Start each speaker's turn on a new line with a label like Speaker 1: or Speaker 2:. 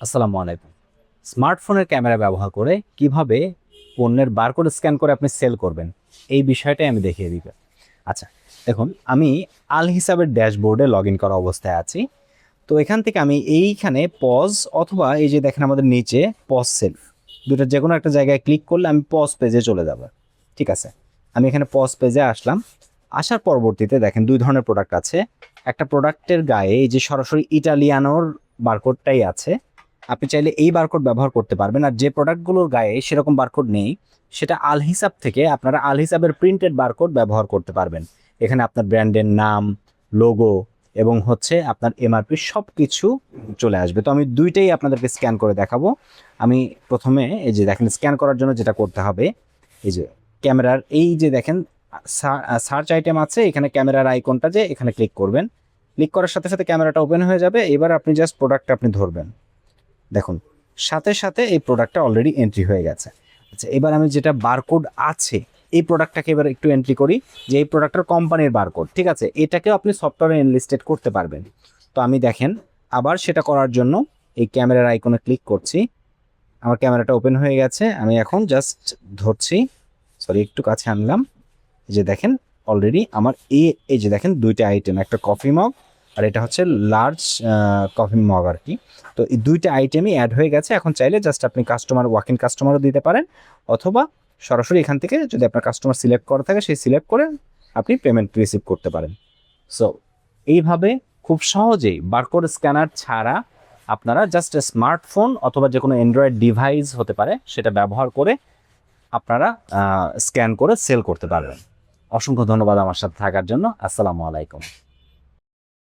Speaker 1: আসসালামু আলাইকুম। স্মার্টফোনের ক্যামেরা ব্যবহার করে কিভাবে পণ্যের বারকোড স্ক্যান করে আপনি সেল করবেন, এই বিষয়টাই আমি দেখিয়ে দিব। আচ্ছা, দেখুন আমি আল হিসাবের ড্যাশবোর্ডে লগ ইন করা অবস্থায় আছি। তো এখান থেকে আমি এইখানে পজ অথবা এই যে দেখেন আমাদের নিচে পজ সেল, দুটোর যে কোনো একটা জায়গায় ক্লিক করলে আমি পজ পেজে চলে যাব। ঠিক আছে, আমি এখানে পজ পেজে আসলাম। আসার পরবর্তীতে দেখেন দুই ধরনের প্রোডাক্ট আছে। একটা প্রোডাক্টের গায়ে এই যে সরাসরি ইটালিয়ানোর বারকোডটাই আছে, আপনি চাইলে এই বারকোড ব্যবহার করতে পারবেন। আর যে প্রোডাক্টগুলোর গায়ে সেরকম বারকোড নেই, সেটা আল হিসাব থেকে আপনারা আল হিসাবের প্রিন্টেড বারকোড ব্যবহার করতে পারবেন। এখানে আপনার ব্র্যান্ডের নাম, লোগো এবং হচ্ছে আপনার এমআরপি সব কিছু চলে আসবে। তো আমি দুইটাই আপনাদেরকে স্ক্যান করে দেখাবো। আমি প্রথমে এই যে দেখেন স্ক্যান করার জন্য যেটা করতে হবে, এই যে ক্যামেরার এই যে দেখেন সার্চ আইটেম আছে, এখানে ক্যামেরার আইকনটা যে এখানে ক্লিক করবেন। ক্লিক করার সাথে সাথে ক্যামেরাটা ওপেন হয়ে যাবে। এবার আপনি জাস্ট প্রোডাক্টটা আপনি ধরবেন, দেখুন সাথে সাথে এই প্রোডাক্টটা অলরেডি এন্ট্রি হয়ে গেছে। আচ্ছা, এবার আমি যেটা বারকোড আছে এই প্রোডাক্টটাকে এবার একটু এন্ট্রি করি, যে এই প্রোডাক্টের কোম্পানির বারকোড। ঠিক আছে, এটাকেও আপনি সফটওয়্যারে এনলিস্টেড করতে পারবেন। তো আমি দেখেন আবার সেটা করার জন্য এই ক্যামেরার আইকনে ক্লিক করছি। আমার ক্যামেরাটা ওপেন হয়ে গেছে। আমি এখন জাস্ট ধরছি, সরি একটু কাছে আনলাম। এই যে দেখেন অলরেডি আমার এই যে দেখেন দুইটা আইটেম, একটা কফি মগ আর এটা হচ্ছে লার্জ কফি মগ আর কি। তো এই দুইটা আইটেমই অ্যাড হয়ে গেছে। এখন চাইলে জাস্ট আপনি কাস্টমার ওয়াক ইন কাস্টমারও দিতে পারেন, অথবা সরাসরি এখান থেকে যদি আপনার কাস্টমার সিলেক্ট করা থাকে সেই সিলেক্ট করে আপনি পেমেন্ট রিসিভ করতে পারেন। সো এইভাবে খুব সহজেই বারকোড স্ক্যানার ছাড়া আপনারা জাস্ট স্মার্টফোন অথবা যে কোনো অ্যান্ড্রয়েড ডিভাইস হতে পারে সেটা ব্যবহার করে আপনারা স্ক্যান করে সেল করতে পারবেন। অসংখ্য ধন্যবাদ আমার সাথে থাকার জন্য। আসসালামু আলাইকুম।